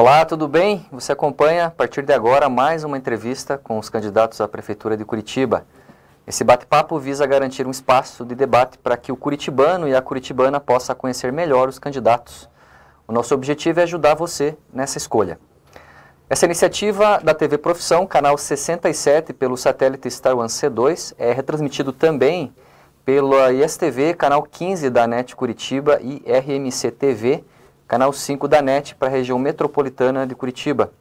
Olá, tudo bem? Você acompanha, a partir de agora, mais uma entrevista com os candidatos à Prefeitura de Curitiba. Esse bate-papo visa garantir um espaço de debate para que o curitibano e a curitibana possam conhecer melhor os candidatos. O nosso objetivo é ajudar você nessa escolha. Essa iniciativa da TV Profissão, canal 67, pelo satélite Star One C2, é retransmitido também pela ISTV, canal 15 da NET Curitiba e RMC TV, canal 5 da NET para a região metropolitana de Curitiba.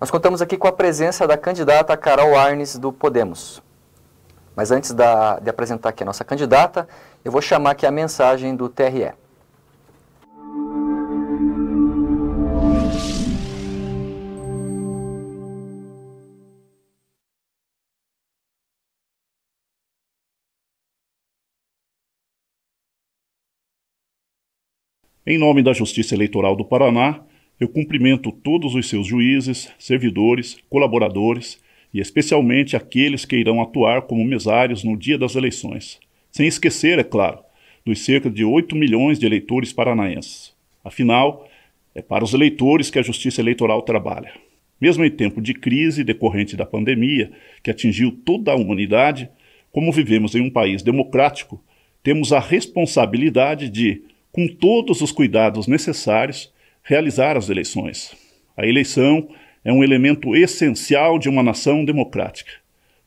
Nós contamos aqui com a presença da candidata Carol Arnes, do Podemos. Mas antes de apresentar aqui a nossa candidata, eu vou chamar aqui a mensagem do TRE. Em nome da Justiça Eleitoral do Paraná, eu cumprimento todos os seus juízes, servidores, colaboradores e especialmente aqueles que irão atuar como mesários no dia das eleições. Sem esquecer, é claro, dos cerca de 8 milhões de eleitores paranaenses. Afinal, é para os eleitores que a Justiça Eleitoral trabalha. Mesmo em tempo de crise decorrente da pandemia, que atingiu toda a humanidade, como vivemos em um país democrático, temos a responsabilidade de, com todos os cuidados necessários, realizar as eleições. A eleição é um elemento essencial de uma nação democrática,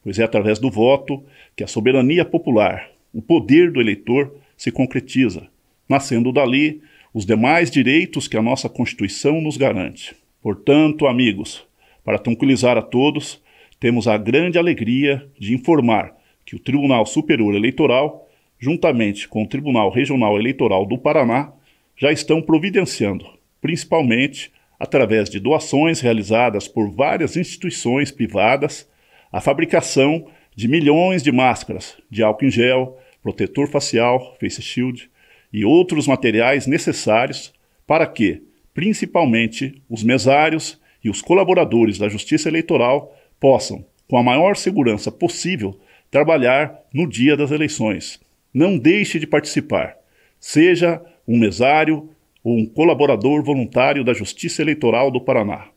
pois é através do voto que a soberania popular, o poder do eleitor, se concretiza, nascendo dali os demais direitos que a nossa Constituição nos garante. Portanto, amigos, para tranquilizar a todos, temos a grande alegria de informar que o Tribunal Superior Eleitoral, juntamente com o Tribunal Regional Eleitoral do Paraná, já estão providenciando, principalmente através de doações realizadas por várias instituições privadas, a fabricação de milhões de máscaras, de álcool em gel, protetor facial, face shield e outros materiais necessários para que, principalmente, os mesários e os colaboradores da Justiça Eleitoral possam, com a maior segurança possível, trabalhar no dia das eleições. Não deixe de participar, seja um mesário ou um colaborador voluntário da Justiça Eleitoral do Paraná.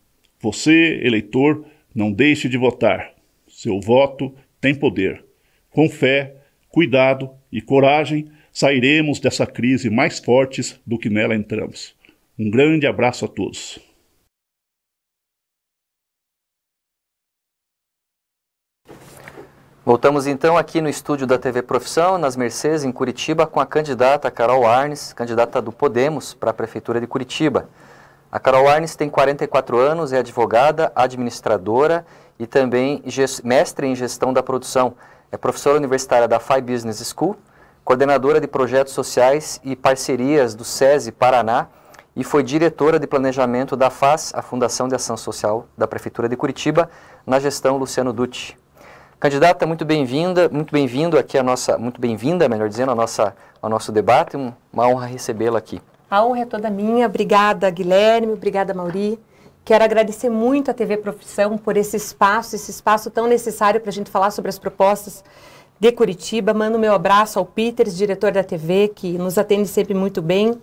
Você, eleitor, não deixe de votar. Seu voto tem poder. Com fé, cuidado e coragem, sairemos dessa crise mais fortes do que nela entramos. Um grande abraço a todos. Voltamos então aqui no estúdio da TV Profissão, nas Mercês, em Curitiba, com a candidata Carol Arnes, candidata do Podemos para a Prefeitura de Curitiba. A Carol Arnes tem 44 anos, é advogada, administradora e também mestre em gestão da produção. É professora universitária da FI Business School, coordenadora de projetos sociais e parcerias do SESI Paraná e foi diretora de planejamento da FAS, a Fundação de Ação Social da Prefeitura de Curitiba, na gestão Luciano Dutti. Candidata, muito bem-vindo aqui muito bem-vinda, melhor dizendo, ao nosso debate. Uma honra recebê-la aqui. A honra é toda minha. Obrigada, Guilherme. Obrigada, Mauri. Quero agradecer muito à TV Profissão por esse espaço tão necessário para a gente falar sobre as propostas de Curitiba. Mando meu abraço ao Peters, diretor da TV, que nos atende sempre muito bem.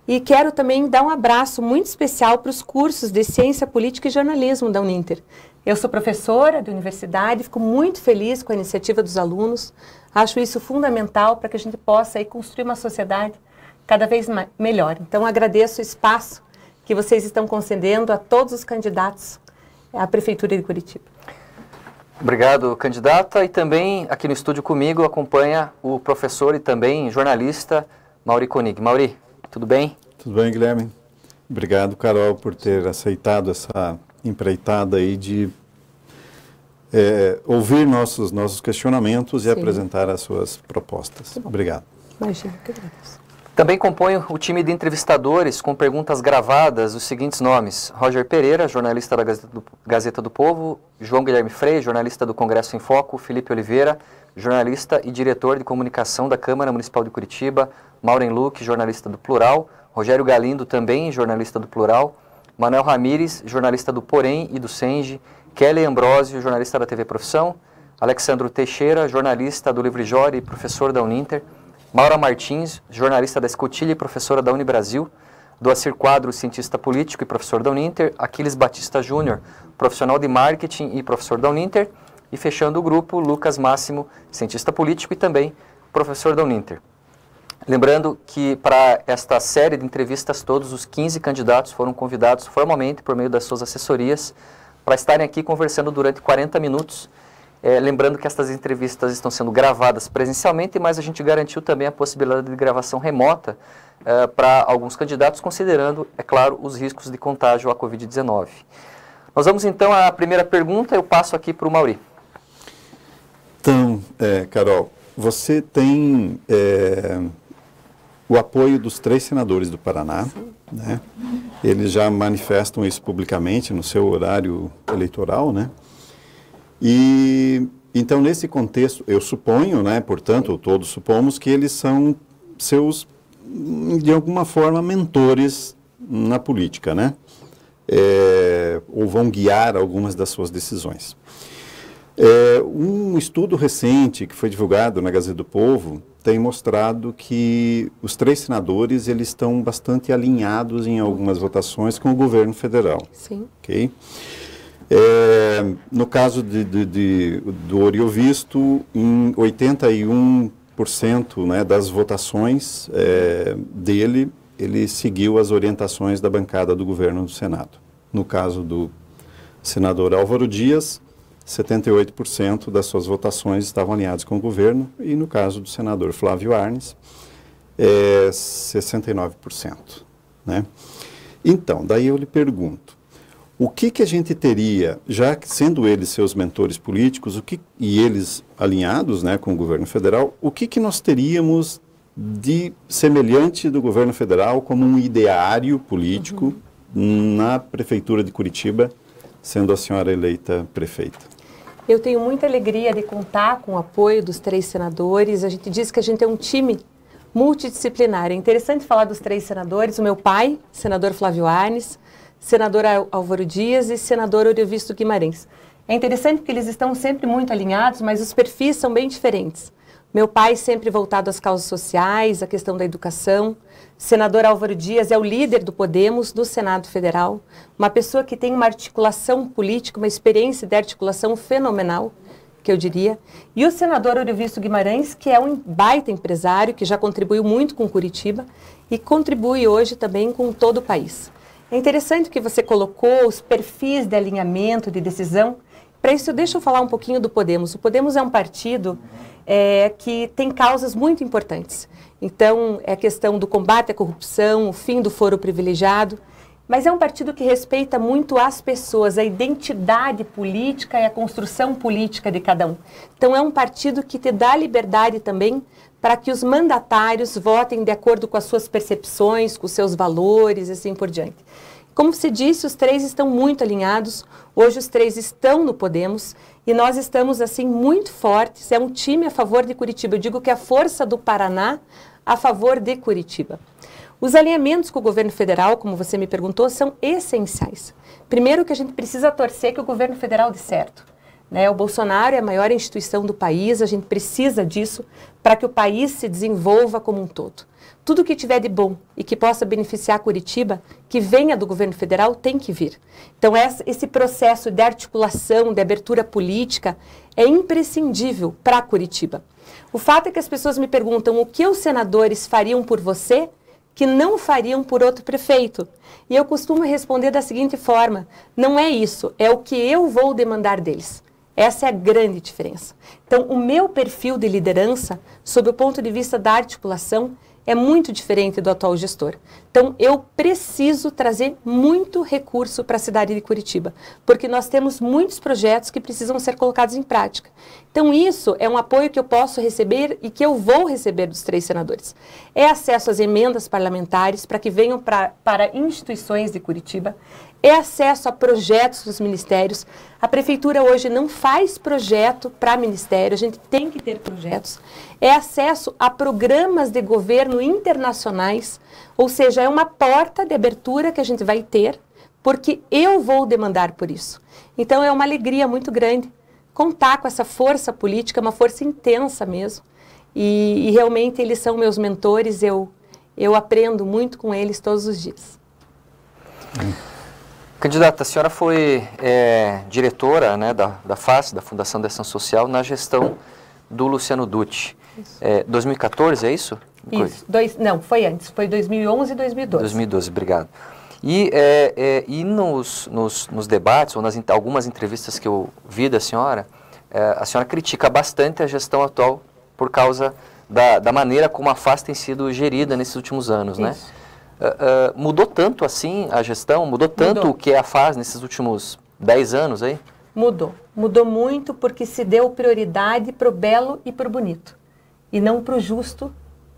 E quero também dar um abraço muito especial para os cursos de Ciência Política e Jornalismo da Uninter. Eu sou professora de universidade, fico muito feliz com a iniciativa dos alunos. Acho isso fundamental para que a gente possa aí construir uma sociedade cada vez melhor. Então, agradeço o espaço que vocês estão concedendo a todos os candidatos à Prefeitura de Curitiba. Obrigado, candidata. E também aqui no estúdio comigo acompanha o professor e também jornalista Mauri Koenig. Mauri, tudo bem? Tudo bem, Guilherme. Obrigado, Carol, por ter aceitado essa empreitada aí de ouvir nossos questionamentos e apresentar as suas propostas. Obrigado. Imagina, que agradeço. Também compõe o time de entrevistadores com perguntas gravadas, os seguintes nomes: Roger Pereira, jornalista da Gazeta do Povo; João Guilherme Frei, jornalista do Congresso em Foco; Felipe Oliveira, jornalista e diretor de comunicação da Câmara Municipal de Curitiba; Maureen Luque, jornalista do Plural; Rogério Galindo, também jornalista do Plural; Manuel Ramires, jornalista do Porém e do Senge; Kelly Ambrosio, jornalista da TV Profissão; Alexandro Teixeira, jornalista do Livre Jora e professor da Uninter; Maura Martins, jornalista da Escotilha e professora da Unibrasil; Doacir Quadros, cientista político e professor da Uninter, Aquiles Batista Júnior, profissional de marketing e professor da Uninter, e fechando o grupo, Lucas Máximo, cientista político e também professor da Uninter. Lembrando que para esta série de entrevistas, todos os 15 candidatos foram convidados formalmente por meio das suas assessorias para estarem aqui conversando durante 40 minutos. Lembrando que estas entrevistas estão sendo gravadas presencialmente, mas a gente garantiu também a possibilidade de gravação remota para alguns candidatos, considerando, é claro, os riscos de contágio à Covid-19. Nós vamos então à primeira pergunta, eu passo aqui para o Mauri. Então, Carol, você tem o apoio dos 3 senadores do Paraná, né? Eles já manifestam isso publicamente no seu horário eleitoral, né? E então, nesse contexto, eu suponho, né, portanto, todos supomos que eles são seus, de alguma forma, mentores na política, né? Ou vão guiar algumas das suas decisões. Um estudo recente que foi divulgado na Gazeta do Povo tem mostrado que os 3 senadores eles estão bastante alinhados em algumas votações com o governo federal. Sim. Okay? No caso do Oriovisto, em 81%, né, das votações dele, ele seguiu as orientações da bancada do governo do Senado. No caso do senador Álvaro Dias, 78% das suas votações estavam alinhadas com o governo, e no caso do senador Flávio Arnes, 69%. Né? Então, daí eu lhe pergunto, o que a gente teria, já que sendo eles seus mentores políticos, e eles alinhados, né, com o governo federal, o que nós teríamos de semelhante do governo federal como um ideário político na prefeitura de Curitiba, sendo a senhora eleita prefeita? Eu tenho muita alegria de contar com o apoio dos 3 senadores. A gente diz que a gente é um time multidisciplinar. É interessante falar dos 3 senadores. O meu pai, senador Flávio Arnes, senador Álvaro Dias e senador Oriovisto Guimarães. É interessante porque eles estão sempre muito alinhados, mas os perfis são bem diferentes. Meu pai sempre voltado às causas sociais, à questão da educação. Senador Álvaro Dias é o líder do Podemos, do Senado Federal. Uma pessoa que tem uma articulação política, uma experiência de articulação fenomenal, que eu diria. E o senador Oriovisto Guimarães, que é um baita empresário, que já contribuiu muito com Curitiba e contribui hoje também com todo o país. É interessante que você colocou os perfis de alinhamento, de decisão. Para isso, deixa eu falar um pouquinho do Podemos. O Podemos é um partido que tem causas muito importantes. Então, é a questão do combate à corrupção, o fim do foro privilegiado, mas é um partido que respeita muito as pessoas, a identidade política e a construção política de cada um. Então, é um partido que te dá liberdade também para que os mandatários votem de acordo com as suas percepções, com os seus valores e assim por diante. Como se disse, os 3 estão muito alinhados. Hoje os 3 estão no Podemos e nós estamos assim muito fortes. É um time a favor de Curitiba. Eu digo que é a força do Paraná a favor de Curitiba. Os alinhamentos com o governo federal, como você me perguntou, são essenciais. Primeiro que a gente precisa torcer que o governo federal dê certo. Né? O Bolsonaro é a maior instituição do país, a gente precisa disso para que o país se desenvolva como um todo. Tudo que tiver de bom e que possa beneficiar Curitiba, que venha do governo federal, tem que vir. Então, esse processo de articulação, de abertura política, é imprescindível para Curitiba. O fato é que as pessoas me perguntam o que os senadores fariam por você que não fariam por outro prefeito. E eu costumo responder da seguinte forma, não é isso, é o que eu vou demandar deles. Essa é a grande diferença. Então, o meu perfil de liderança, sob o ponto de vista da articulação, é muito diferente do atual gestor. Então, eu preciso trazer muito recurso para a cidade de Curitiba, porque nós temos muitos projetos que precisam ser colocados em prática. Então, isso é um apoio que eu posso receber e que eu vou receber dos 3 senadores. É acesso às emendas parlamentares para que venham para instituições de Curitiba, é acesso a projetos dos ministérios. A prefeitura hoje não faz projeto para ministério, a gente tem que ter projetos. É acesso a programas de governo internacionais, ou seja, é uma porta de abertura que a gente vai ter, porque eu vou demandar por isso. Então é uma alegria muito grande contar com essa força política, uma força intensa mesmo, e realmente eles são meus mentores, eu Eu aprendo muito com eles todos os dias. Candidata, a senhora foi diretora, né, da FAS, da Fundação de Ação Social, na gestão do Luciano Dutti. 2014, é isso? Isso. Não, foi antes. Foi 2011 e 2012. 2012, obrigado. E nos debates, ou algumas entrevistas que eu vi da senhora, a senhora critica bastante a gestão atual por causa da maneira como a FAS tem sido gerida nesses últimos anos, né? Mudou tanto assim a gestão? Mudou tanto o que é a FAS nesses últimos 10 anos aí? Mudou. Mudou muito porque se deu prioridade para o belo e para o bonito. E não para o justo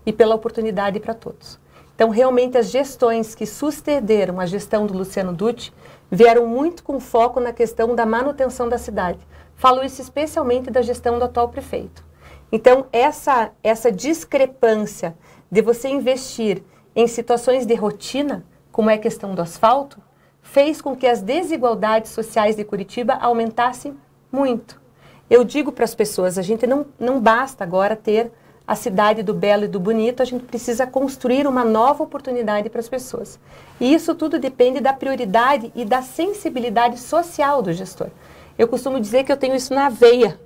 e pela oportunidade para todos. Então, realmente, as gestões que sucederam a gestão do Luciano Dutti vieram muito com foco na questão da manutenção da cidade. Falo isso especialmente da gestão do atual prefeito. Então, essa discrepância de você investir em situações de rotina, como é a questão do asfalto, fez com que as desigualdades sociais de Curitiba aumentassem muito. Eu digo para as pessoas, a gente não basta agora ter a cidade do belo e do bonito, a gente precisa construir uma nova oportunidade para as pessoas. E isso tudo depende da prioridade e da sensibilidade social do gestor. Eu costumo dizer que eu tenho isso na veia.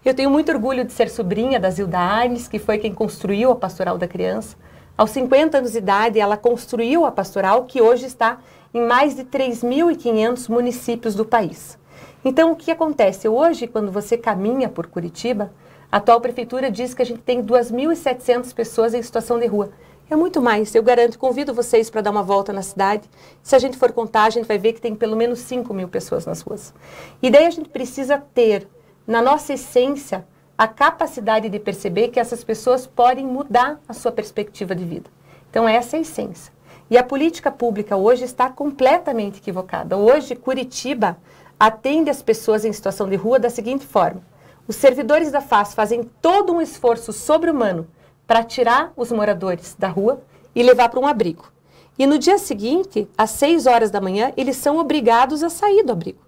Eu tenho muito orgulho de ser sobrinha da Zilda Arnes, que foi quem construiu a Pastoral da Criança. Aos 50 anos de idade, ela construiu a pastoral, que hoje está em mais de 3.500 municípios do país. Então, o que acontece? Hoje, quando você caminha por Curitiba, a atual prefeitura diz que a gente tem 2.700 pessoas em situação de rua. É muito mais, eu garanto, convido vocês para dar uma volta na cidade. Se a gente for contar, a gente vai ver que tem pelo menos 5.000 pessoas nas ruas. E daí a gente precisa ter, na nossa essência, a capacidade de perceber que essas pessoas podem mudar a sua perspectiva de vida. Então, essa é a essência. E a política pública hoje está completamente equivocada. Hoje, Curitiba atende as pessoas em situação de rua da seguinte forma. Os servidores da FAS fazem todo um esforço sobre-humano para tirar os moradores da rua e levar para um abrigo. E no dia seguinte, às 6 horas da manhã, eles são obrigados a sair do abrigo.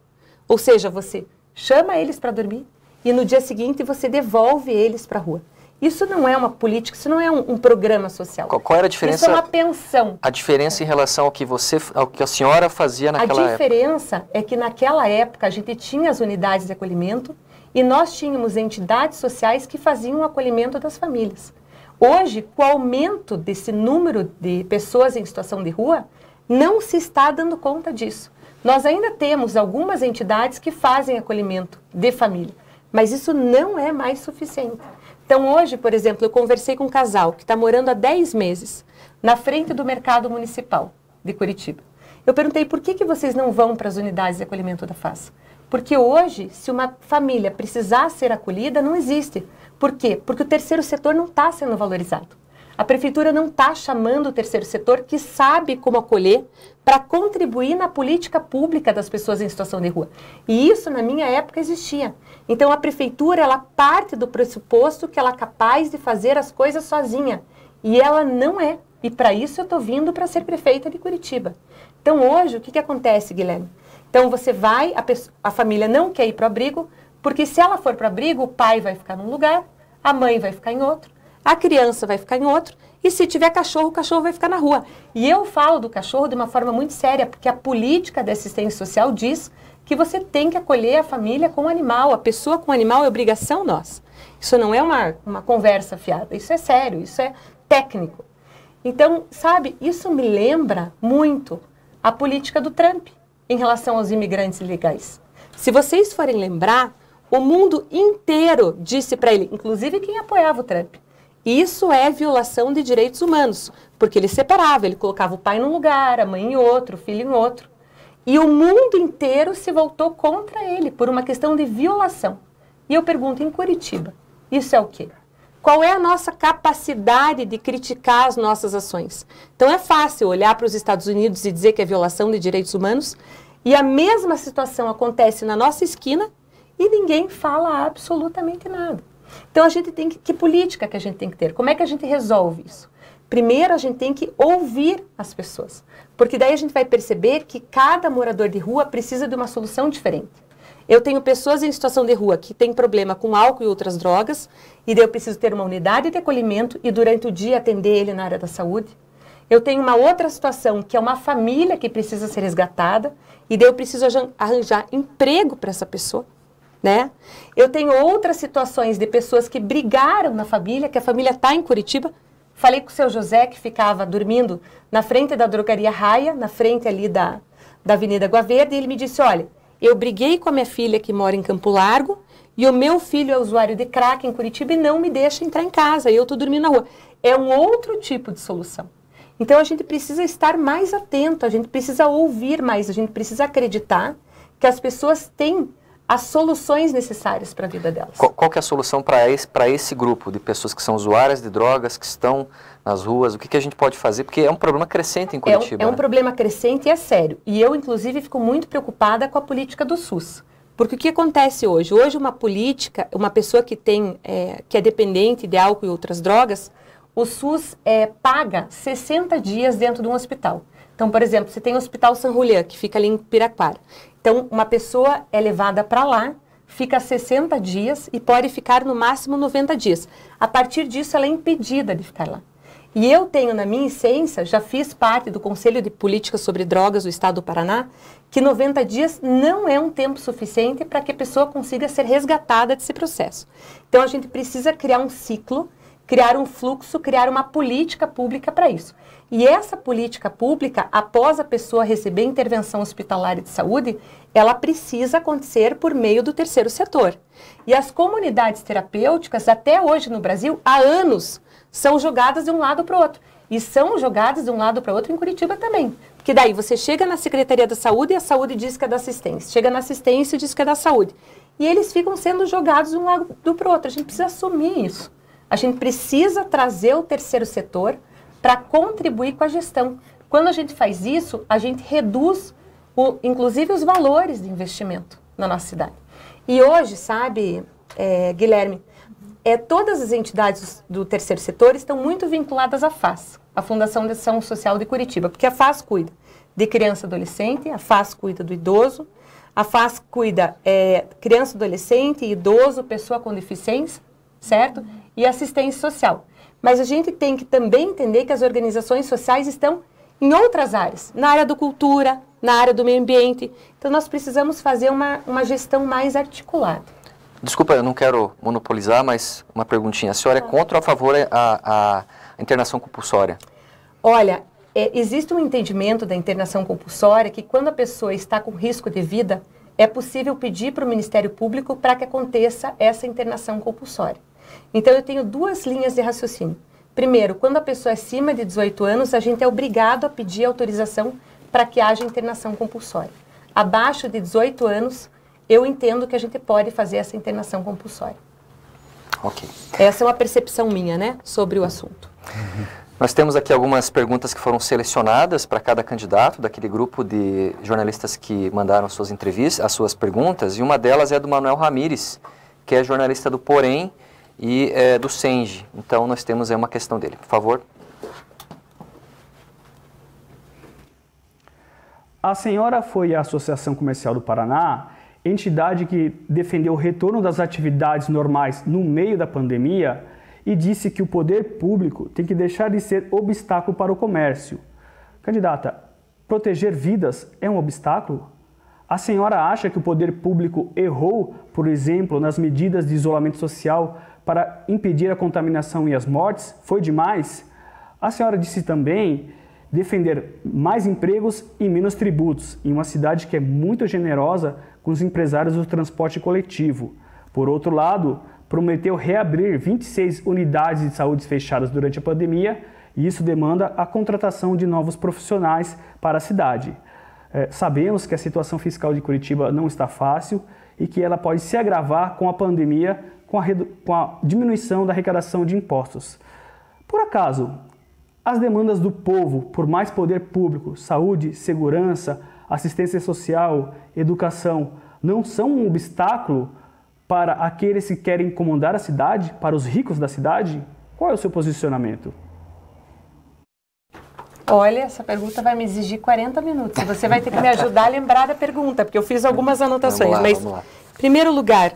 Ou seja, você chama eles para dormir, e no dia seguinte você devolve eles para a rua. Isso não é uma política, isso não é um programa social. Qual era a diferença? Isso é uma pensão. A diferença em relação ao que a senhora fazia naquela época? A diferença é que naquela época a gente tinha as unidades de acolhimento e nós tínhamos entidades sociais que faziam o acolhimento das famílias. Hoje, com o aumento desse número de pessoas em situação de rua, não se está dando conta disso. Nós ainda temos algumas entidades que fazem acolhimento de família, mas isso não é mais suficiente. Então hoje, por exemplo, eu conversei com um casal que está morando há 10 meses na frente do mercado municipal de Curitiba. Eu perguntei por que vocês não vão para as unidades de acolhimento da FAS? Porque hoje, se uma família precisar ser acolhida, não existe. Por quê? Porque o terceiro setor não está sendo valorizado. A prefeitura não está chamando o terceiro setor que sabe como acolher para contribuir na política pública das pessoas em situação de rua. E isso, na minha época, existia. Então, a prefeitura, ela parte do pressuposto que ela é capaz de fazer as coisas sozinha. E ela não é. E para isso eu estou vindo para ser prefeita de Curitiba. Então, hoje, o que acontece, Guilherme? Então, você vai, a família não quer ir para o abrigo, porque se ela for para o abrigo, o pai vai ficar num lugar, a mãe vai ficar em outro, a criança vai ficar em outro, e se tiver cachorro, o cachorro vai ficar na rua. E eu falo do cachorro de uma forma muito séria, porque a política de assistência social diz que você tem que acolher a família com o animal, a pessoa com o animal é obrigação nossa. Isso não é uma conversa fiada, isso é sério, isso é técnico. Então, sabe, isso me lembra muito a política do Trump em relação aos imigrantes ilegais. Se vocês forem lembrar, o mundo inteiro disse para ele, inclusive quem apoiava o Trump, isso é violação de direitos humanos, porque ele separava, ele colocava o pai num lugar, a mãe em outro, o filho em outro. E o mundo inteiro se voltou contra ele por uma questão de violação. E eu pergunto, em Curitiba, isso é o quê? Qual é a nossa capacidade de criticar as nossas ações? Então é fácil olhar para os Estados Unidos e dizer que é violação de direitos humanos, e a mesma situação acontece na nossa esquina e ninguém fala absolutamente nada. Então a gente tem que política que a gente tem que ter? Como é que a gente resolve isso? Primeiro a gente tem que ouvir as pessoas, porque daí a gente vai perceber que cada morador de rua precisa de uma solução diferente. Eu tenho pessoas em situação de rua que têm problema com álcool e outras drogas, e daí eu preciso ter uma unidade de acolhimento e durante o dia atender ele na área da saúde. Eu tenho uma outra situação, que é uma família que precisa ser resgatada, e daí eu preciso arranjar emprego para essa pessoa, né? Eu tenho outras situações de pessoas que brigaram na família, que a família está em Curitiba. Falei com o seu José, que ficava dormindo na frente da drogaria Raia, na frente ali da Avenida Água Verde, e ele me disse, olha, eu briguei com a minha filha que mora em Campo Largo, e o meu filho é usuário de crack em Curitiba e não me deixa entrar em casa, e eu estou dormindo na rua. É um outro tipo de solução. Então, a gente precisa estar mais atento, a gente precisa ouvir mais, a gente precisa acreditar que as pessoas têm as soluções necessárias para a vida delas. Qual que é a solução para esse grupo de pessoas que são usuárias de drogas, que estão nas ruas? O que a gente pode fazer? Porque é um problema crescente em Curitiba. É um problema crescente e é sério. E eu, inclusive, fico muito preocupada com a política do SUS. Porque o que acontece hoje? Hoje, uma pessoa que é dependente de álcool e outras drogas, o SUS paga 60 dias dentro de um hospital. Então, por exemplo, você tem o Hospital San Julián, que fica ali em Piraquara. Então, uma pessoa é levada para lá, fica 60 dias e pode ficar no máximo 90 dias. A partir disso, ela é impedida de ficar lá. E eu tenho, na minha essência, já fiz parte do Conselho de Políticas sobre Drogas do Estado do Paraná, que 90 dias não é um tempo suficiente para que a pessoa consiga ser resgatada desse processo. Então, a gente precisa criar um ciclo, criar um fluxo, criar uma política pública para isso. E essa política pública, após a pessoa receber intervenção hospitalar de saúde, ela precisa acontecer por meio do terceiro setor. E as comunidades terapêuticas, até hoje no Brasil, há anos, são jogadas de um lado para o outro. E são jogadas de um lado para o outro em Curitiba também. Porque daí você chega na Secretaria da Saúde e a saúde diz que é da assistência. Chega na assistência e diz que é da saúde. E eles ficam sendo jogados de um lado para o outro. A gente precisa assumir isso. A gente precisa trazer o terceiro setor para contribuir com a gestão. Quando a gente faz isso, a gente reduz, inclusive, os valores de investimento na nossa cidade. E hoje, sabe, Guilherme, todas as entidades do terceiro setor estão muito vinculadas à FAS, a Fundação de Ação Social de Curitiba, porque a FAS cuida de criança e adolescente, a FAS cuida do idoso, a FAS cuida criança, adolescente, idoso, pessoa com deficiência, certo? E assistência social. Mas a gente tem que também entender que as organizações sociais estão em outras áreas, na área da cultura, na área do meio ambiente. Então, nós precisamos fazer uma gestão mais articulada. Desculpa, eu não quero monopolizar, mas uma perguntinha. A senhora é contra ou a favor a internação compulsória? Olha, existe um entendimento da internação compulsória que quando a pessoa está com risco de vida, é possível pedir para o Ministério Público para que aconteça essa internação compulsória. Então, eu tenho duas linhas de raciocínio. Primeiro, quando a pessoa é acima de 18 anos, a gente é obrigado a pedir autorização para que haja internação compulsória. Abaixo de 18 anos, eu entendo que a gente pode fazer essa internação compulsória. Ok. Essa é uma percepção minha, né, sobre o assunto. Nós temos aqui algumas perguntas que foram selecionadas para cada candidato, daquele grupo de jornalistas que mandaram suas entrevistas, as suas perguntas, e uma delas é do Manuel Ramires, que é jornalista do Porém e do Senge. Então, nós temos aí uma questão dele. Por favor. A senhora foi à Associação Comercial do Paraná, entidade que defendeu o retorno das atividades normais no meio da pandemia e disse que o poder público tem que deixar de ser obstáculo para o comércio. Candidata, proteger vidas é um obstáculo? A senhora acha que o poder público errou, por exemplo, nas medidas de isolamento social para impedir a contaminação e as mortes? Foi demais? A senhora disse também defender mais empregos e menos tributos em uma cidade que é muito generosa com os empresários do transporte coletivo. Por outro lado, prometeu reabrir 26 unidades de saúde fechadas durante a pandemia e isso demanda a contratação de novos profissionais para a cidade. Sabemos que a situação fiscal de Curitiba não está fácil e que ela pode se agravar com a pandemia, com a diminuição da arrecadação de impostos. Por acaso, as demandas do povo por mais poder público, saúde, segurança, assistência social, educação, não são um obstáculo para aqueles que querem comandar a cidade, para os ricos da cidade? Qual é o seu posicionamento? Olha, essa pergunta vai me exigir 40 minutos. Você vai ter que me ajudar a lembrar da pergunta, porque eu fiz algumas anotações. Vamos lá. Em primeiro lugar,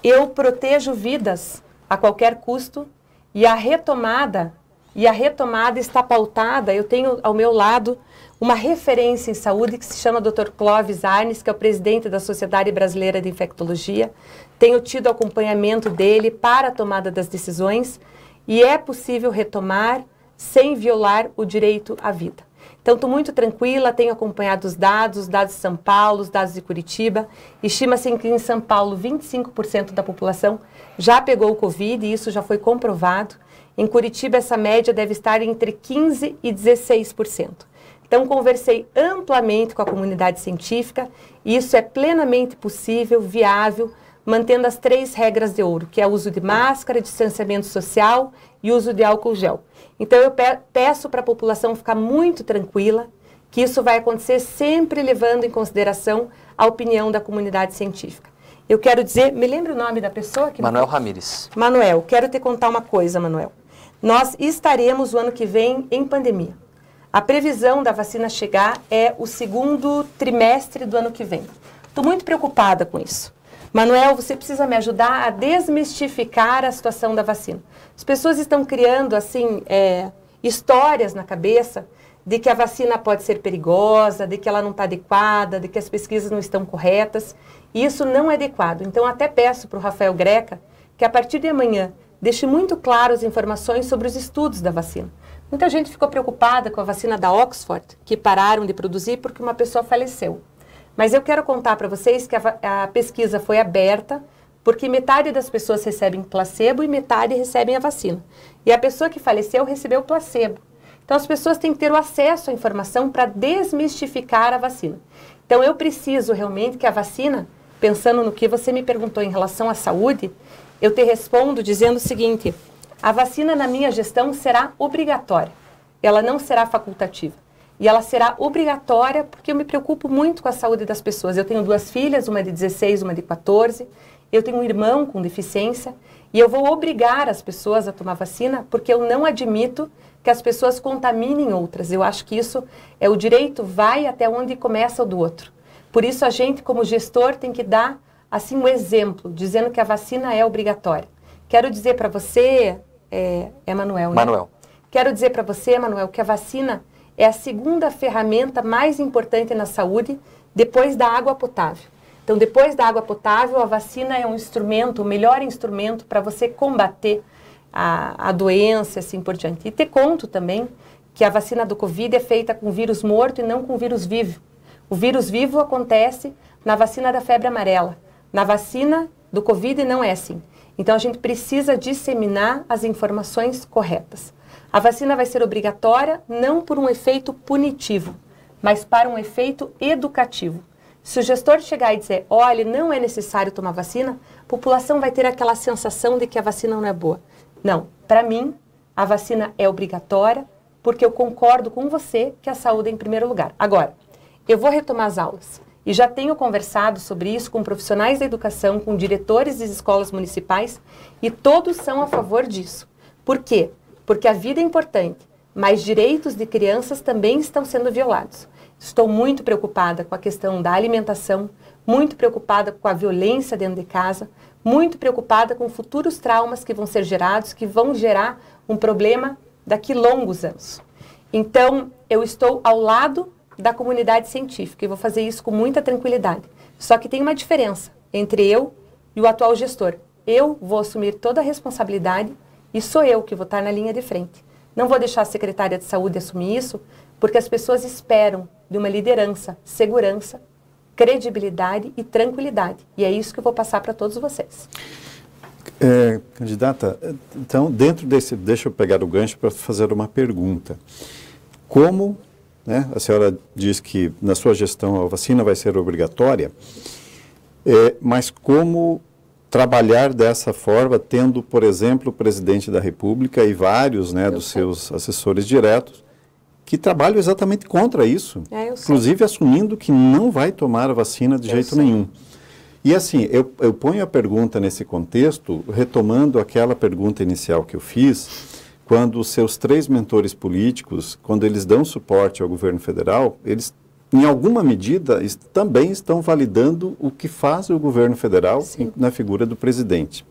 eu protejo vidas a qualquer custo e a retomada e a retomada está pautada. Eu tenho ao meu lado uma referência em saúde que se chama Dr. Clóvis Arnes, que é o presidente da Sociedade Brasileira de Infectologia. Tenho tido acompanhamento dele para a tomada das decisões e é possível retomar sem violar o direito à vida. Então, estou muito tranquila, tenho acompanhado os dados de São Paulo, os dados de Curitiba. Estima-se que em São Paulo 25% da população já pegou o Covid e isso já foi comprovado. Em Curitiba, essa média deve estar entre 15% e 16%. Então, conversei amplamente com a comunidade científica e isso é plenamente possível, viável, mantendo as 3 regras de ouro, que é o uso de máscara, distanciamento social e uso de álcool gel. Então, eu peço para a população ficar muito tranquila, que isso vai acontecer sempre levando em consideração a opinião da comunidade científica. Eu quero dizer, me lembra o nome da pessoa? Manuel Ramírez. Manuel, quero te contar uma coisa, Manuel. Nós estaremos o ano que vem em pandemia. A previsão da vacina chegar é o 2º trimestre do ano que vem. Estou muito preocupada com isso. Manuel, você precisa me ajudar a desmistificar a situação da vacina. As pessoas estão criando, assim, histórias na cabeça de que a vacina pode ser perigosa, de que ela não está adequada, de que as pesquisas não estão corretas. E isso não é adequado. Então, até peço para o Rafael Greca que, a partir de amanhã, deixe muito claro as informações sobre os estudos da vacina. Muita gente ficou preocupada com a vacina da Oxford, que pararam de produzir porque uma pessoa faleceu. Mas eu quero contar para vocês que a pesquisa foi aberta porque metade das pessoas recebem placebo e metade recebem a vacina. E a pessoa que faleceu recebeu placebo. Então, as pessoas têm que ter o acesso à informação para desmistificar a vacina. Então, eu preciso realmente que a vacina, pensando no que você me perguntou em relação à saúde, eu te respondo dizendo o seguinte: a vacina na minha gestão será obrigatória, ela não será facultativa. E ela será obrigatória porque eu me preocupo muito com a saúde das pessoas. Eu tenho 2 filhas, uma de 16, uma de 14. Eu tenho um irmão com deficiência e eu vou obrigar as pessoas a tomar vacina porque eu não admito que as pessoas contaminem outras. Eu acho que isso é o direito, vai até onde começa o do outro. Por isso a gente, como gestor, tem que dar assim um exemplo, dizendo que a vacina é obrigatória. Quero dizer para você, Manuel, né? Manuel. Quero dizer para você, Manuel, que a vacina é a 2ª ferramenta mais importante na saúde, depois da água potável. Então, depois da água potável, a vacina é um instrumento, o melhor instrumento para você combater a doença, assim por diante. E te conto também que a vacina do Covid é feita com vírus morto e não com vírus vivo. O vírus vivo acontece na vacina da febre amarela. Na vacina do Covid não é assim. Então, a gente precisa disseminar as informações corretas. A vacina vai ser obrigatória não por um efeito punitivo, mas para um efeito educativo. Se o gestor chegar e dizer, olha, não é necessário tomar vacina, a população vai ter aquela sensação de que a vacina não é boa. Não, para mim, a vacina é obrigatória porque eu concordo com você que a saúde é em primeiro lugar. Agora, eu vou retomar as aulas e já tenho conversado sobre isso com profissionais da educação, com diretores das escolas municipais e todos são a favor disso. Por quê? Porque a vida é importante, mas direitos de crianças também estão sendo violados. Estou muito preocupada com a questão da alimentação, muito preocupada com a violência dentro de casa, muito preocupada com futuros traumas que vão ser gerados, que vão gerar um problema daqui longos anos. Então, eu estou ao lado da comunidade científica e vou fazer isso com muita tranquilidade. Só que tem uma diferença entre eu e o atual gestor. Eu vou assumir toda a responsabilidade e sou eu que vou estar na linha de frente. Não vou deixar a secretária de saúde assumir isso, porque as pessoas esperam de uma liderança, segurança, credibilidade e tranquilidade. E é isso que eu vou passar para todos vocês. Candidata, então, dentro desse, deixa eu pegar o gancho para fazer uma pergunta. Como, né, a senhora diz que na sua gestão a vacina vai ser obrigatória, mas como trabalhar dessa forma, tendo, por exemplo, o presidente da República e vários, né, dos seus assessores diretos, que trabalham exatamente contra isso, inclusive assumindo que não vai tomar a vacina de jeito nenhum. E assim, eu ponho a pergunta nesse contexto, retomando aquela pergunta inicial que eu fiz, quando os seus 3 mentores políticos, quando eles dão suporte ao governo federal, eles, em alguma medida, também estão validando o que faz o governo federal na figura do presidente.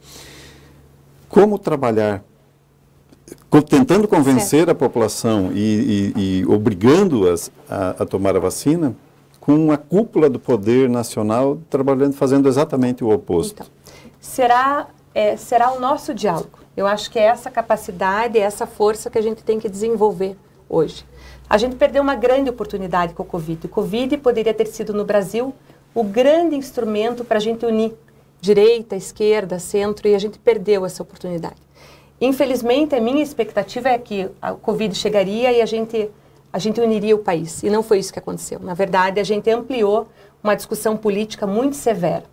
Como trabalhar tentando convencer a população e obrigando-as a tomar a vacina, com a cúpula do poder nacional trabalhando, fazendo exatamente o oposto. Então, será o nosso diálogo. Eu acho que é essa capacidade, essa força que a gente tem que desenvolver hoje. A gente perdeu uma grande oportunidade com o Covid. O Covid poderia ter sido no Brasil o grande instrumento para a gente unir direita, esquerda, centro, e a gente perdeu essa oportunidade. Infelizmente, a minha expectativa é que a Covid chegaria e a gente uniria o país. E não foi isso que aconteceu. Na verdade, a gente ampliou uma discussão política muito severa.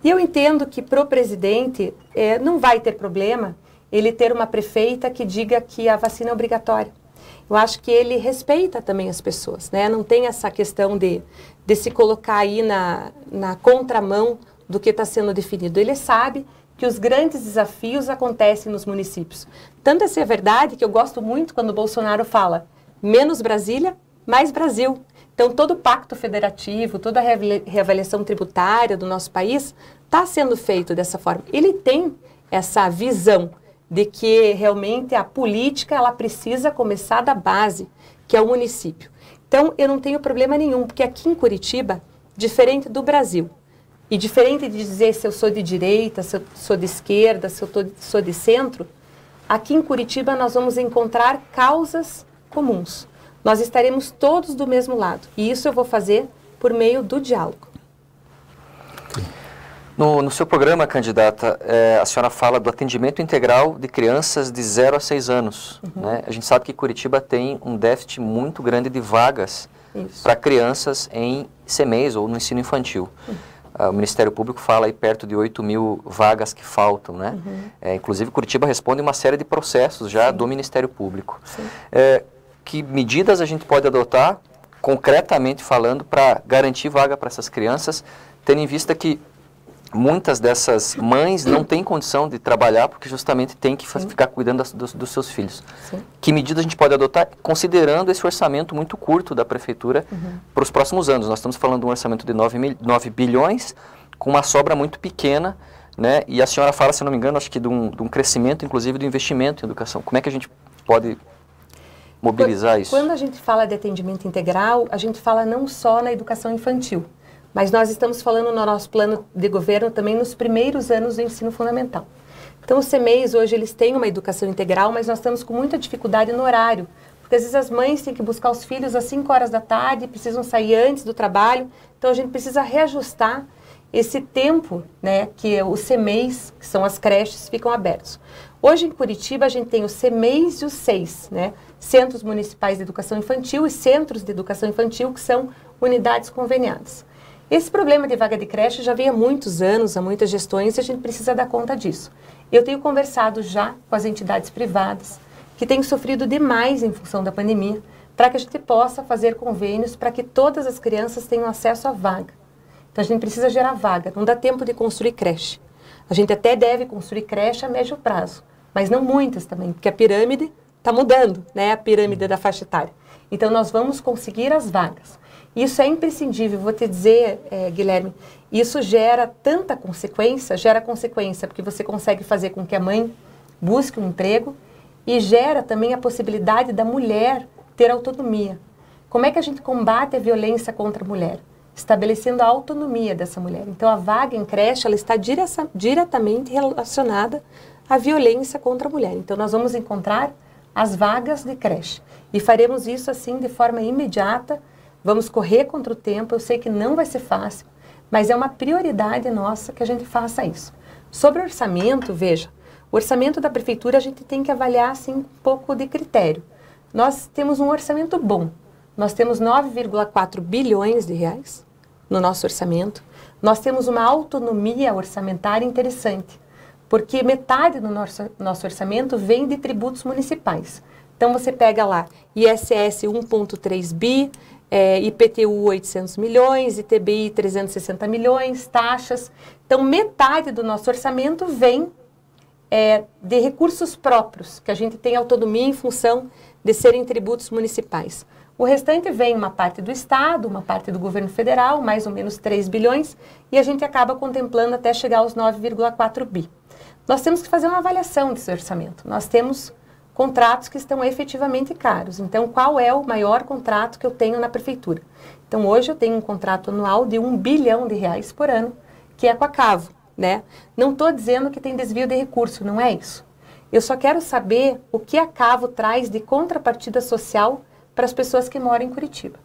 E eu entendo que para o presidente não vai ter problema ele ter uma prefeita que diga que a vacina é obrigatória. Eu acho que ele respeita também as pessoas, né? Não tem essa questão de se colocar aí na contramão do que está sendo definido. Ele sabe que os grandes desafios acontecem nos municípios. Tanto essa é verdade que eu gosto muito quando o Bolsonaro fala menos Brasília, mais Brasil. Então, todo o pacto federativo, toda a reavaliação tributária do nosso país está sendo feito dessa forma. Ele tem essa visão de que realmente a política ela precisa começar da base, que é o município. Então, eu não tenho problema nenhum, porque aqui em Curitiba, diferente do Brasil, e diferente de dizer se eu sou de direita, se eu sou de esquerda, se eu sou de centro, aqui em Curitiba nós vamos encontrar causas comuns. Nós estaremos todos do mesmo lado. E isso eu vou fazer por meio do diálogo. No seu programa, candidata, a senhora fala do atendimento integral de crianças de 0 a 6 anos. Né? A gente sabe que Curitiba tem um déficit muito grande de vagas para crianças em CMEIs ou no ensino infantil. O Ministério Público fala aí perto de 8.000 vagas que faltam, né? Inclusive, Curitiba responde uma série de processos já do Ministério Público. Que medidas a gente pode adotar, concretamente falando, para garantir vaga para essas crianças, tendo em vista que muitas dessas mães não têm condição de trabalhar porque justamente tem que ficar cuidando dos seus filhos. Que medidas a gente pode adotar, considerando esse orçamento muito curto da Prefeitura para os próximos anos? Nós estamos falando de um orçamento de 9 bilhões, com uma sobra muito pequena, né? E a senhora fala, se não me engano, acho que de um crescimento, inclusive, do investimento em educação. Como é que a gente pode mobilizar isso? Quando a gente fala de atendimento integral, a gente fala não só na educação infantil, mas nós estamos falando no nosso plano de governo também nos primeiros anos do ensino fundamental. Então, os CMEIs hoje eles têm uma educação integral, mas nós estamos com muita dificuldade no horário, porque às vezes as mães têm que buscar os filhos às 5 horas da tarde, precisam sair antes do trabalho, então a gente precisa reajustar esse tempo, né, que os CMEIs, que são as creches, ficam abertos. Hoje em Curitiba a gente tem os CMEIs e os CEIs, né, Centros Municipais de Educação Infantil e Centros de Educação Infantil, que são unidades conveniadas. Esse problema de vaga de creche já vem há muitos anos, há muitas gestões, e a gente precisa dar conta disso. Eu tenho conversado já com as entidades privadas, que têm sofrido demais em função da pandemia, para que a gente possa fazer convênios para que todas as crianças tenham acesso à vaga. Então, a gente precisa gerar vaga, não dá tempo de construir creche. A gente até deve construir creche a médio prazo, mas não muitas também, porque a pirâmide está mudando, né? A pirâmide da faixa etária. Então, nós vamos conseguir as vagas. Isso é imprescindível, vou te dizer, Guilherme, isso gera tanta consequência, porque você consegue fazer com que a mãe busque um emprego e gera também a possibilidade da mulher ter autonomia. Como é que a gente combate a violência contra a mulher? Estabelecendo a autonomia dessa mulher. Então, a vaga em creche, ela está diretamente relacionada à violência contra a mulher. Então, nós vamos encontrar as vagas de creche e faremos isso assim de forma imediata. Vamos correr contra o tempo, eu sei que não vai ser fácil, mas é uma prioridade nossa que a gente faça isso. Sobre o orçamento, veja, o orçamento da Prefeitura a gente tem que avaliar assim um pouco de critério. Nós temos um orçamento bom, nós temos 9,4 bilhões de reais no nosso orçamento, nós temos uma autonomia orçamentária interessante, porque metade do nosso orçamento vem de tributos municipais. Então você pega lá ISS 1,3 bi, IPTU 800 milhões, ITBI 360 milhões, taxas. Então, metade do nosso orçamento vem de recursos próprios, que a gente tem autonomia em função de serem tributos municipais. O restante vem uma parte do Estado, uma parte do governo federal, mais ou menos 3 bilhões, e a gente acaba contemplando até chegar aos 9,4 bi. Nós temos que fazer uma avaliação desse orçamento. Nós temos contratos que estão efetivamente caros. Então, qual é o maior contrato que eu tenho na prefeitura? Então, hoje eu tenho um contrato anual de R$1 bilhão por ano, que é com a Cavo, né? Não estou dizendo que tem desvio de recurso, não é isso. Eu só quero saber o que a Cavo traz de contrapartida social para as pessoas que moram em Curitiba.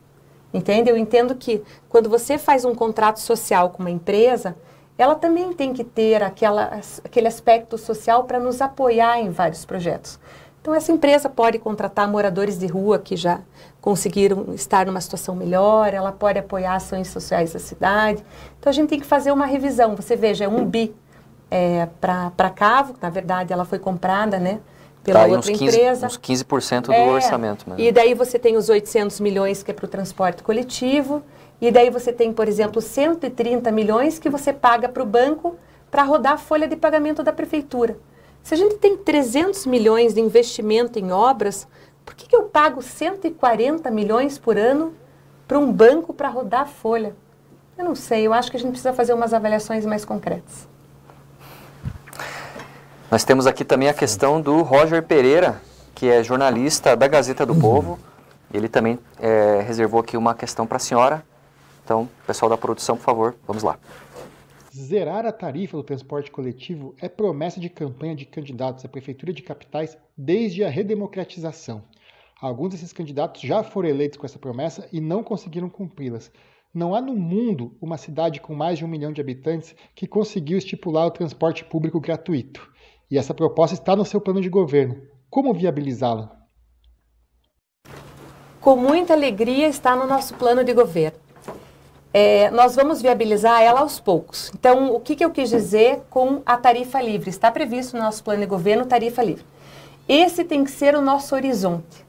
Entende? Eu entendo que quando você faz um contrato social com uma empresa, ela também tem que ter aquele aspecto social para nos apoiar em vários projetos. Então, essa empresa pode contratar moradores de rua que já conseguiram estar numa situação melhor, ela pode apoiar ações sociais da cidade. Então, a gente tem que fazer uma revisão. Você veja, é R$1 bi para a Cavo, na verdade, ela foi comprada, né, pela outra empresa. Uns 15% do orçamento. Mesmo. E daí você tem os 800 milhões que é para o transporte coletivo, e daí você tem, por exemplo, 130 milhões que você paga para o banco para rodar a folha de pagamento da prefeitura. Se a gente tem 300 milhões de investimento em obras, por que eu pago 140 milhões por ano para um banco para rodar a folha? Eu não sei, eu acho que a gente precisa fazer umas avaliações mais concretas. Nós temos aqui também a questão do Roger Pereira, que é jornalista da Gazeta do Povo. Ele também reservou aqui uma questão para a senhora. Então, pessoal da produção, por favor, vamos lá. Zerar a tarifa do transporte coletivo é promessa de campanha de candidatos à Prefeitura de Capitais desde a redemocratização. Alguns desses candidatos já foram eleitos com essa promessa e não conseguiram cumpri-las. Não há no mundo uma cidade com mais de 1 milhão de habitantes que conseguiu estipular o transporte público gratuito. E essa proposta está no seu plano de governo. Como viabilizá-la? Com muita alegria está no nosso plano de governo. Nós vamos viabilizar ela aos poucos. Então, o que eu quis dizer com a tarifa livre? Está previsto no nosso plano de governo tarifa livre. Esse tem que ser o nosso horizonte.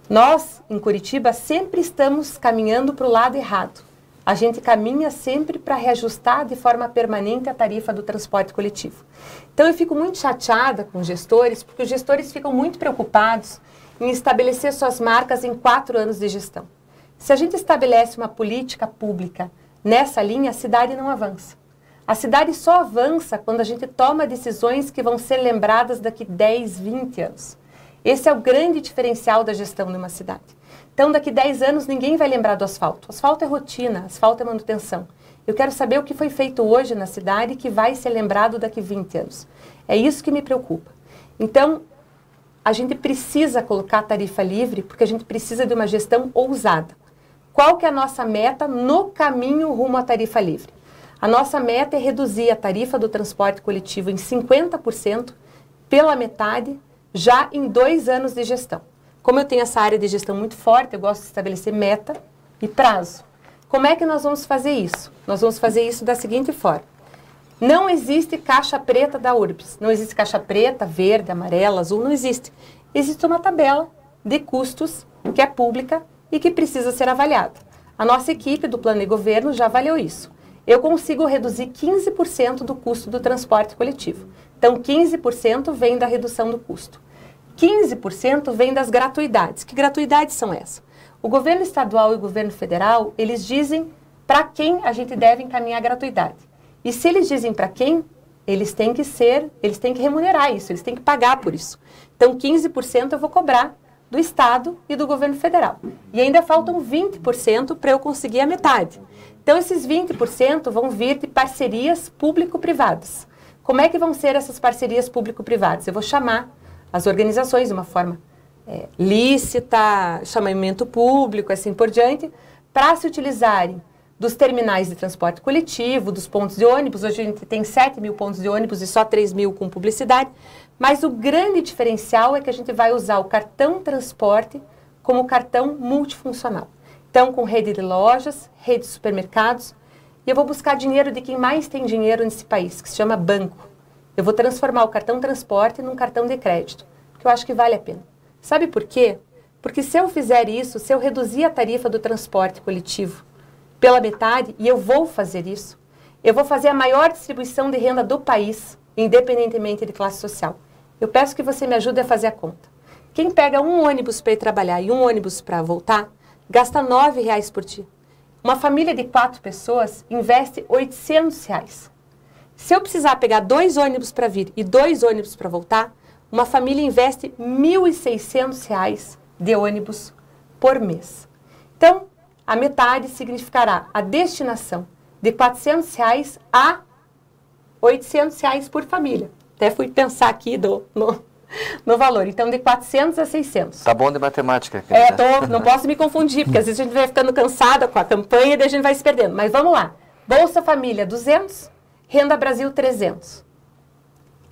Nós, em Curitiba, sempre estamos caminhando para o lado errado. A gente caminha sempre para reajustar de forma permanente a tarifa do transporte coletivo. Então, eu fico muito chateada com os gestores, porque os gestores ficam muito preocupados em estabelecer suas marcas em 4 anos de gestão. Se a gente estabelece uma política pública nessa linha, a cidade não avança. A cidade só avança quando a gente toma decisões que vão ser lembradas daqui 10, 20 anos. Esse é o grande diferencial da gestão de uma cidade. Então, daqui 10 anos, ninguém vai lembrar do asfalto. Asfalto é rotina, asfalto é manutenção. Eu quero saber o que foi feito hoje na cidade que vai ser lembrado daqui 20 anos. É isso que me preocupa. Então, a gente precisa colocar a tarifa livre porque a gente precisa de uma gestão ousada. Qual que é a nossa meta no caminho rumo à tarifa livre? A nossa meta é reduzir a tarifa do transporte coletivo em 50%, pela metade, já em 2 anos de gestão. Como eu tenho essa área de gestão muito forte, eu gosto de estabelecer meta e prazo. Como é que nós vamos fazer isso? Nós vamos fazer isso da seguinte forma. Não existe caixa preta da URBS. Não existe caixa preta, verde, amarela, azul, não existe. Existe uma tabela de custos que é pública e que precisa ser avaliada. A nossa equipe do plano de governo já avaliou isso. Eu consigo reduzir 15% do custo do transporte coletivo. Então, 15% vem da redução do custo. 15% vem das gratuidades. Que gratuidades são essas? O governo estadual e o governo federal, eles dizem para quem a gente deve encaminhar a gratuidade. E se eles dizem para quem, eles têm que remunerar isso, eles têm que pagar por isso. Então, 15% eu vou cobrar do Estado e do governo federal. E ainda faltam 20% para eu conseguir a metade. Então, esses 20% vão vir de parcerias público-privadas. Como é que vão ser essas parcerias público-privadas? Eu vou chamar as organizações de uma forma lícita, chamamento público, assim por diante, para se utilizarem dos terminais de transporte coletivo, dos pontos de ônibus. Hoje a gente tem 7 mil pontos de ônibus e só 3 mil com publicidade. Mas o grande diferencial é que a gente vai usar o cartão transporte como cartão multifuncional. Então, com rede de lojas, rede de supermercados. E eu vou buscar dinheiro de quem mais tem dinheiro nesse país, que se chama banco. Eu vou transformar o cartão transporte num cartão de crédito, que eu acho que vale a pena. Sabe por quê? Porque se eu fizer isso, se eu reduzir a tarifa do transporte coletivo pela metade, e eu vou fazer isso, eu vou fazer a maior distribuição de renda do país, independentemente de classe social. Eu peço que você me ajude a fazer a conta. Quem pega um ônibus para ir trabalhar e um ônibus para voltar, gasta R$ 9,00 por dia. Uma família de 4 pessoas investe R$ 800. Se eu precisar pegar 2 ônibus para vir e 2 ônibus para voltar, uma família investe R$ 1.600 de ônibus por mês. Então, a metade significará a destinação de R$ 400 a R$ 800 por família. Até fui pensar aqui no valor. Então, de 400 a 600. Tá bom de matemática. Não posso me confundir, porque às vezes a gente vai ficando cansada com a campanha e daí a gente vai se perdendo. Mas vamos lá. Bolsa Família, 200. Renda Brasil, 300.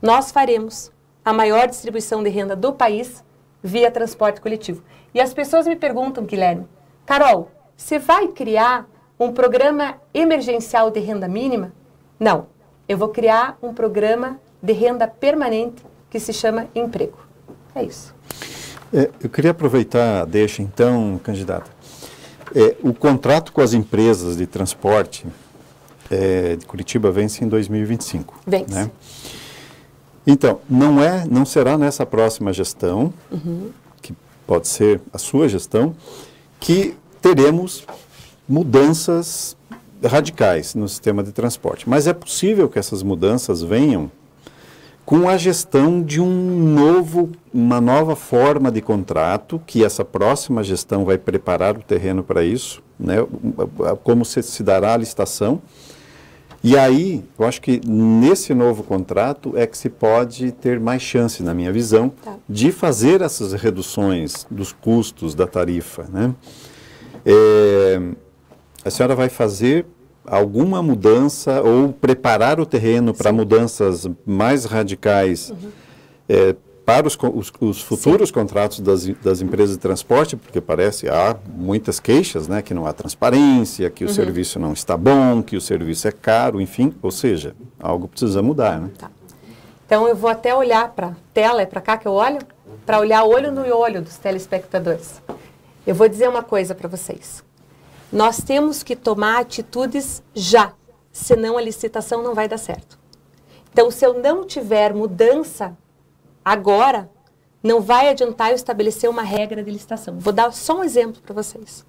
Nós faremos a maior distribuição de renda do país via transporte coletivo. E as pessoas me perguntam, Guilherme, Carol, você vai criar um programa emergencial de renda mínima? Não. Eu vou criar um programa de renda permanente que se chama emprego. É isso. Eu queria aproveitar, deixa então, candidata, o contrato com as empresas de transporte de Curitiba vence em 2025. Vence. Né? Então, não será nessa próxima gestão, que pode ser a sua gestão, que teremos mudanças radicais no sistema de transporte. Mas é possível que essas mudanças venham com a gestão de uma nova forma de contrato, que essa próxima gestão vai preparar o terreno para isso, né? Como se dará a licitação. E aí, eu acho que nesse novo contrato é que se pode ter mais chance, na minha visão, de fazer essas reduções dos custos da tarifa, né? A senhora vai fazer alguma mudança ou preparar o terreno para mudanças mais radicais para os futuros contratos das empresas de transporte, porque parece há muitas queixas, né, que não há transparência, que o serviço não está bom, que o serviço é caro, enfim, ou seja, algo precisa mudar, né? Tá. Então eu vou até olhar para a tela, é para cá que eu olho, para olhar olho no olho dos telespectadores. Eu vou dizer uma coisa para vocês. Nós temos que tomar atitudes já, senão a licitação não vai dar certo. Então, se eu não tiver mudança agora, não vai adiantar eu estabelecer uma regra de licitação. Vou dar só um exemplo para vocês.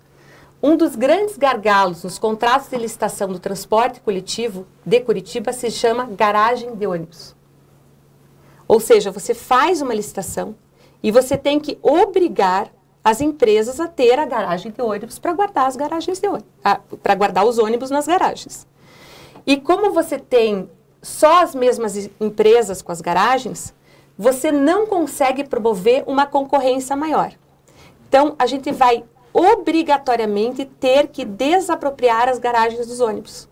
Um dos grandes gargalos nos contratos de licitação do transporte coletivo de Curitiba se chama garagem de ônibus. Ou seja, você faz uma licitação e você tem que obrigar as empresas a ter a garagem de ônibus para guardar as garagens de ônibus, para guardar os ônibus nas garagens. E como você tem só as mesmas empresas com as garagens, você não consegue promover uma concorrência maior. Então, a gente vai obrigatoriamente ter que desapropriar as garagens dos ônibus.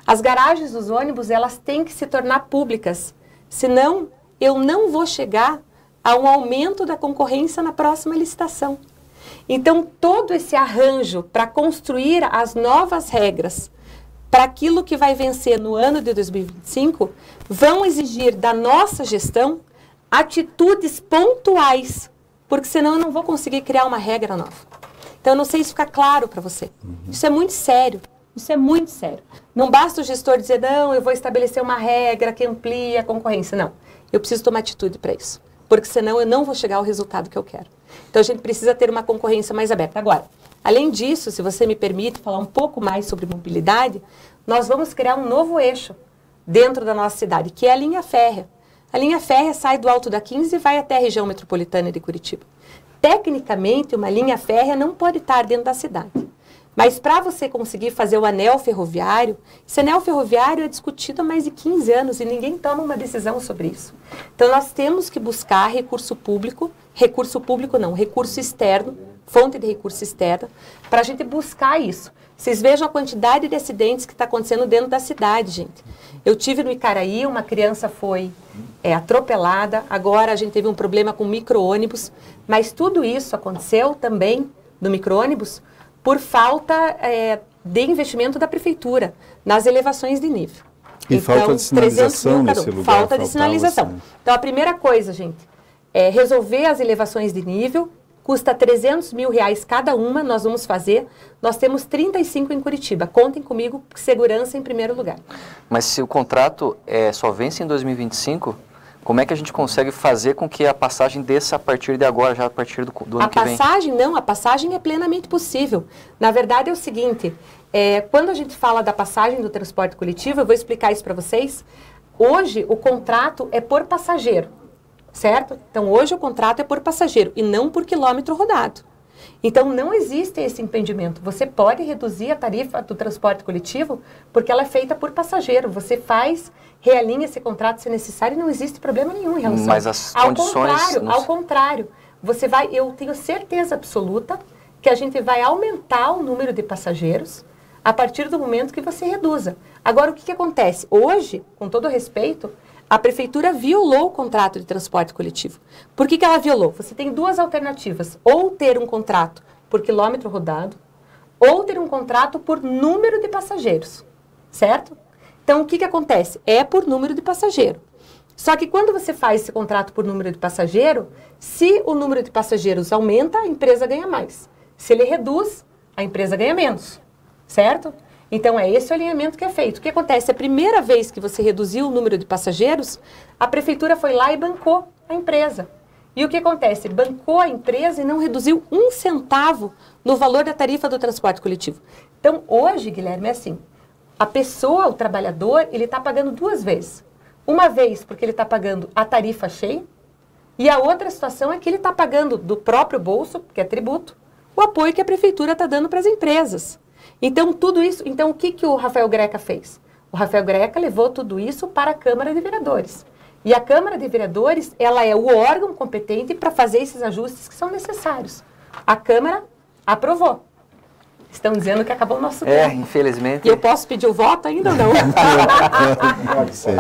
As garagens dos ônibus, elas têm que se tornar públicas, senão eu não vou chegar a um aumento da concorrência na próxima licitação. Então, todo esse arranjo para construir as novas regras para aquilo que vai vencer no ano de 2025, vão exigir da nossa gestão atitudes pontuais, porque senão eu não vou conseguir criar uma regra nova. Então, eu não sei se fica claro para você. Isso é muito sério. Isso é muito sério. Não basta o gestor dizer, não, eu vou estabelecer uma regra que amplie a concorrência. Não, eu preciso tomar atitude para isso, porque senão eu não vou chegar ao resultado que eu quero. Então, a gente precisa ter uma concorrência mais aberta. Agora, além disso, se você me permite falar um pouco mais sobre mobilidade, nós vamos criar um novo eixo dentro da nossa cidade, que é a linha férrea. A linha férrea sai do Alto da 15 e vai até a região metropolitana de Curitiba. Tecnicamente, uma linha férrea não pode estar dentro da cidade. Mas para você conseguir fazer o anel ferroviário, esse anel ferroviário é discutido há mais de 15 anos e ninguém toma uma decisão sobre isso. Então, nós temos que buscar recurso público externo, fonte de recurso externo, para a gente buscar isso. Vocês vejam a quantidade de acidentes que está acontecendo dentro da cidade, gente. Eu tive no Icaraí, uma criança foi atropelada, agora a gente teve um problema com micro-ônibus, mas tudo isso aconteceu também no micro-ônibus por falta de investimento da prefeitura nas elevações de nível. E então, falta de sinalização nesse lugar. Falta de sinalização. Assim. Então, a primeira coisa, gente, é resolver as elevações de nível, custa R$300 mil cada uma, nós vamos fazer. Nós temos 35 em Curitiba. Contem comigo, segurança em primeiro lugar. Mas se o contrato só vence em 2025... como é que a gente consegue fazer com que a passagem desça a partir de agora, já a partir do ano que vem? A passagem é plenamente possível. Na verdade é o seguinte, quando a gente fala da passagem do transporte coletivo, eu vou explicar isso para vocês. Hoje o contrato é por passageiro. certo? Então, hoje o contrato é por passageiro e não por quilômetro rodado. Então, não existe esse impedimento. Você pode reduzir a tarifa do transporte coletivo porque ela é feita por passageiro. Você realinha esse contrato se necessário e não existe problema nenhum em relação. Mas as condições... Ao contrário, eu tenho certeza absoluta que a gente vai aumentar o número de passageiros a partir do momento que você reduza. Agora, o que acontece? Hoje, com todo respeito, a prefeitura violou o contrato de transporte coletivo. Por que ela violou? Você tem duas alternativas. Ou ter um contrato por quilômetro rodado, ou ter um contrato por número de passageiros, certo? Então, o que acontece? É por número de passageiro. Só que quando você faz esse contrato por número de passageiro, se o número de passageiros aumenta, a empresa ganha mais. Se ele reduz, a empresa ganha menos, certo? Então, é esse o alinhamento que é feito. O que acontece? A primeira vez que você reduziu o número de passageiros, a prefeitura foi lá e bancou a empresa. E o que acontece? Bancou a empresa e não reduziu um centavo no valor da tarifa do transporte coletivo. Então, hoje, Guilherme, é assim, a pessoa, o trabalhador, ele está pagando duas vezes. Uma vez porque ele está pagando a tarifa cheia, e a outra situação é que ele está pagando do próprio bolso, que é tributo, o apoio que a prefeitura está dando para as empresas. Então, tudo isso... Então, o que o Rafael Greca fez? O Rafael Greca levou tudo isso para a Câmara de Vereadores. E a Câmara de Vereadores, ela é o órgão competente para fazer esses ajustes que são necessários. A Câmara aprovou. Estão dizendo que acabou o nosso tempo. Infelizmente. E eu posso pedir o voto ainda ou não?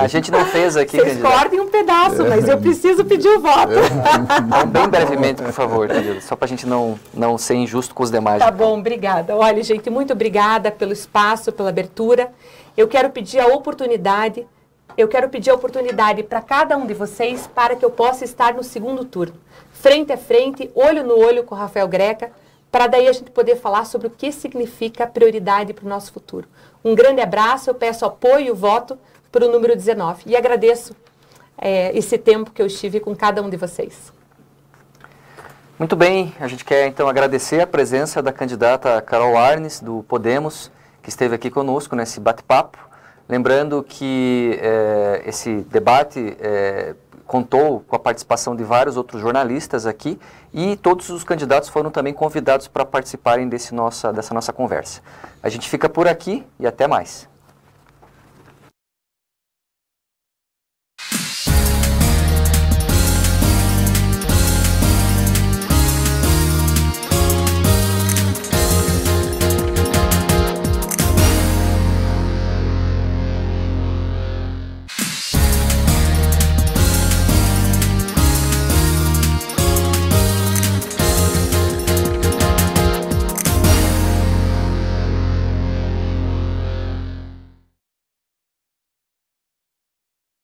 A gente não fez aqui, vocês cortem um pedaço, mas eu preciso pedir o voto. Então, bem brevemente, por favor, Candida, só para a gente não ser injusto com os demais. Tá bom, obrigada. Olha, gente, muito obrigada pelo espaço, pela abertura. Eu quero pedir a oportunidade para cada um de vocês para que eu possa estar no segundo turno. Frente a frente, olho no olho com o Rafael Greca, para daí a gente poder falar sobre o que significa prioridade para o nosso futuro. Um grande abraço, eu peço apoio e voto para o número 19. E agradeço esse tempo que eu estive com cada um de vocês. Muito bem, a gente quer então agradecer a presença da candidata Carol Arnes, do Podemos, que esteve aqui conosco nesse bate-papo. Lembrando que esse debate contou com a participação de vários outros jornalistas aqui e todos os candidatos foram também convidados para participarem dessa nossa conversa. A gente fica por aqui e até mais.